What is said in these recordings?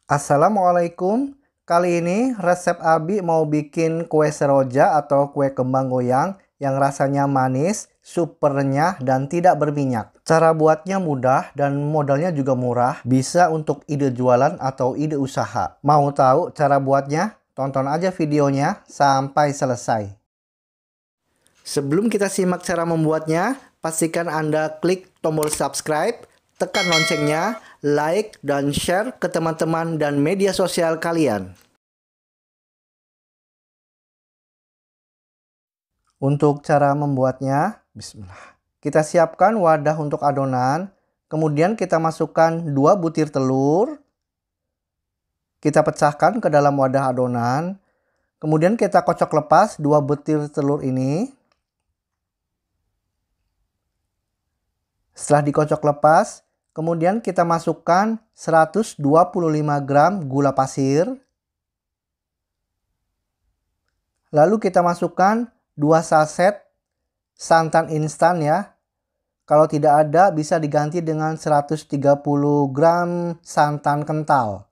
Assalamualaikum. Kali ini resep Abi mau bikin kue seroja atau kue kembang goyang yang rasanya manis, super renyah, dan tidak berminyak. Cara buatnya mudah dan modalnya juga murah. Bisa untuk ide jualan atau ide usaha. Mau tahu cara buatnya? Tonton aja videonya sampai selesai. Sebelum kita simak cara membuatnya, pastikan Anda klik tombol subscribe, tekan loncengnya, like, dan share ke teman-teman dan media sosial kalian. Untuk cara membuatnya, bismillah. Kita siapkan wadah untuk adonan, kemudian kita masukkan 2 butir telur. Kita pecahkan ke dalam wadah adonan, kemudian kita kocok lepas 2 butir telur ini. Setelah dikocok lepas, kemudian kita masukkan 125 gram gula pasir. Lalu kita masukkan 2 saset santan instan ya. Kalau tidak ada bisa diganti dengan 130 gram santan kental.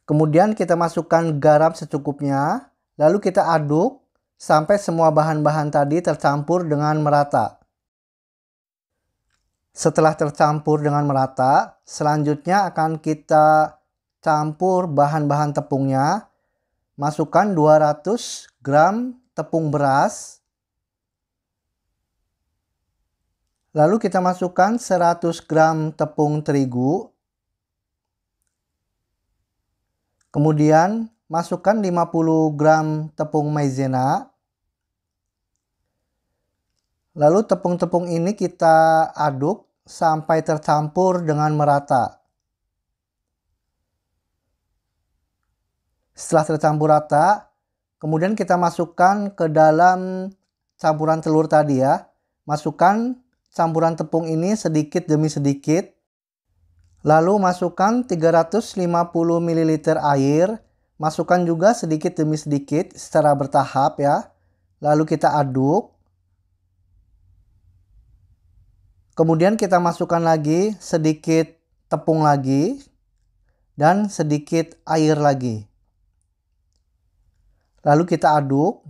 Kemudian kita masukkan garam secukupnya. Lalu kita aduk sampai semua bahan-bahan tadi tercampur dengan merata. Setelah tercampur dengan merata, selanjutnya akan kita campur bahan-bahan tepungnya. Masukkan 200 gram tepung beras. Lalu kita masukkan 100 gram tepung terigu. Kemudian masukkan 50 gram tepung maizena. Lalu tepung-tepung ini kita aduk sampai tercampur dengan merata. Setelah tercampur rata, kemudian kita masukkan ke dalam campuran telur tadi ya. Masukkan campuran tepung ini sedikit demi sedikit. Lalu masukkan 350 ml air. Masukkan juga sedikit demi sedikit secara bertahap ya. Lalu kita aduk. Kemudian kita masukkan lagi sedikit tepung lagi dan sedikit air lagi. Lalu kita aduk.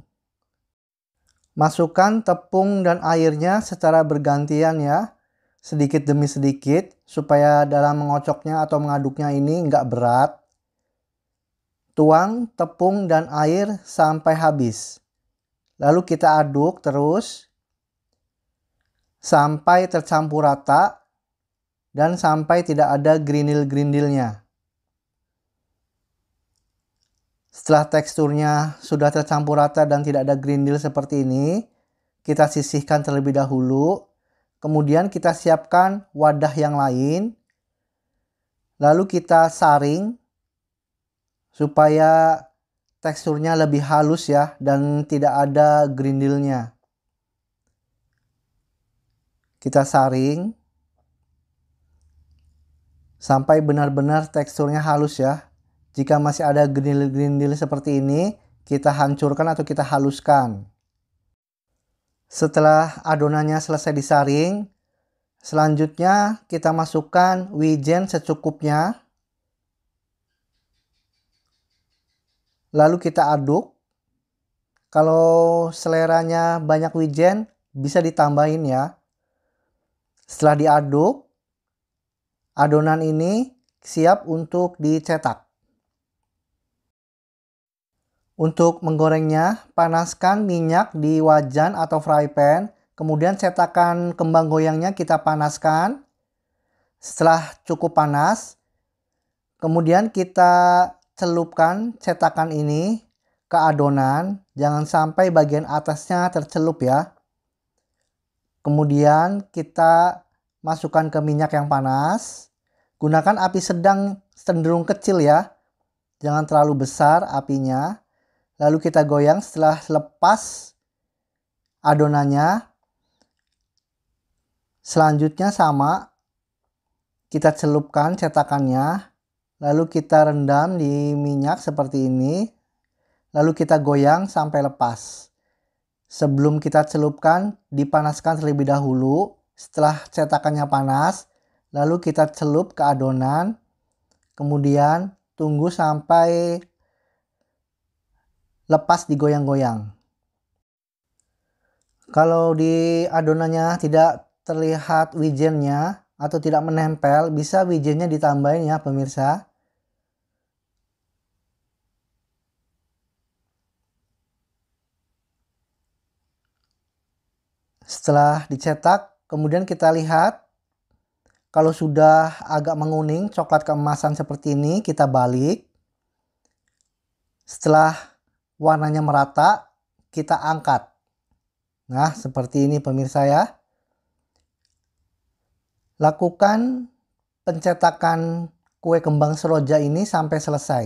Masukkan tepung dan airnya secara bergantian ya. Sedikit demi sedikit supaya dalam mengocoknya atau mengaduknya ini nggak berat. Tuang tepung dan air sampai habis. Lalu kita aduk terus sampai tercampur rata dan sampai tidak ada grindil-grindilnya. Setelah teksturnya sudah tercampur rata dan tidak ada grindil seperti ini, kita sisihkan terlebih dahulu. Kemudian kita siapkan wadah yang lain. Lalu kita saring supaya teksturnya lebih halus ya dan tidak ada grindilnya. Kita saring sampai benar-benar teksturnya halus ya. Jika masih ada grindil-grindil seperti ini, kita hancurkan atau kita haluskan. Setelah adonannya selesai disaring, selanjutnya kita masukkan wijen secukupnya. Lalu kita aduk. Kalau seleranya banyak wijen, bisa ditambahin ya. Setelah diaduk, adonan ini siap untuk dicetak. Untuk menggorengnya, panaskan minyak di wajan atau fry pan. Kemudian cetakan kembang goyangnya kita panaskan. Setelah cukup panas, kemudian kita celupkan cetakan ini ke adonan. Jangan sampai bagian atasnya tercelup ya. Kemudian kita masukkan ke minyak yang panas. Gunakan api sedang cenderung kecil ya. Jangan terlalu besar apinya. Lalu kita goyang setelah lepas adonannya. Selanjutnya sama. Kita celupkan cetakannya. Lalu kita rendam di minyak seperti ini. Lalu kita goyang sampai lepas. Sebelum kita celupkan, dipanaskan terlebih dahulu. Setelah cetakannya panas, lalu kita celup ke adonan. Kemudian tunggu sampai lepas digoyang-goyang. Kalau di adonannya tidak terlihat wijennya atau tidak menempel, bisa wijennya ditambahin ya pemirsa. Setelah dicetak, kemudian kita lihat kalau sudah agak menguning, coklat keemasan seperti ini, kita balik. Setelah warnanya merata, kita angkat. Nah, seperti ini pemirsa ya. Lakukan pencetakan kue kembang seroja ini sampai selesai.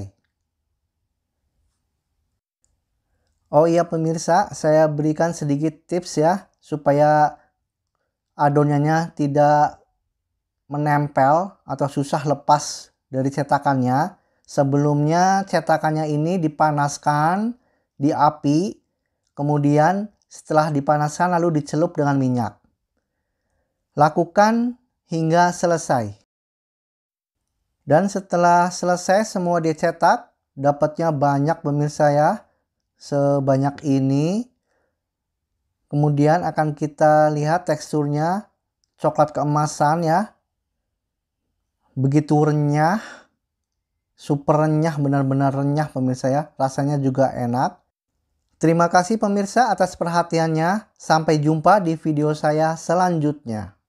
Oh iya pemirsa, saya berikan sedikit tips ya, supaya adonannya tidak menempel atau susah lepas dari cetakannya. Sebelumnya cetakannya ini dipanaskan di api, kemudian setelah dipanaskan lalu dicelup dengan minyak. Lakukan hingga selesai. Dan setelah selesai semua dicetak, dapatnya banyak pemirsa ya, sebanyak ini. Kemudian akan kita lihat teksturnya coklat keemasan ya. Begitu renyah, super renyah, benar-benar renyah pemirsa ya. Rasanya juga enak. Terima kasih pemirsa atas perhatiannya. Sampai jumpa di video saya selanjutnya.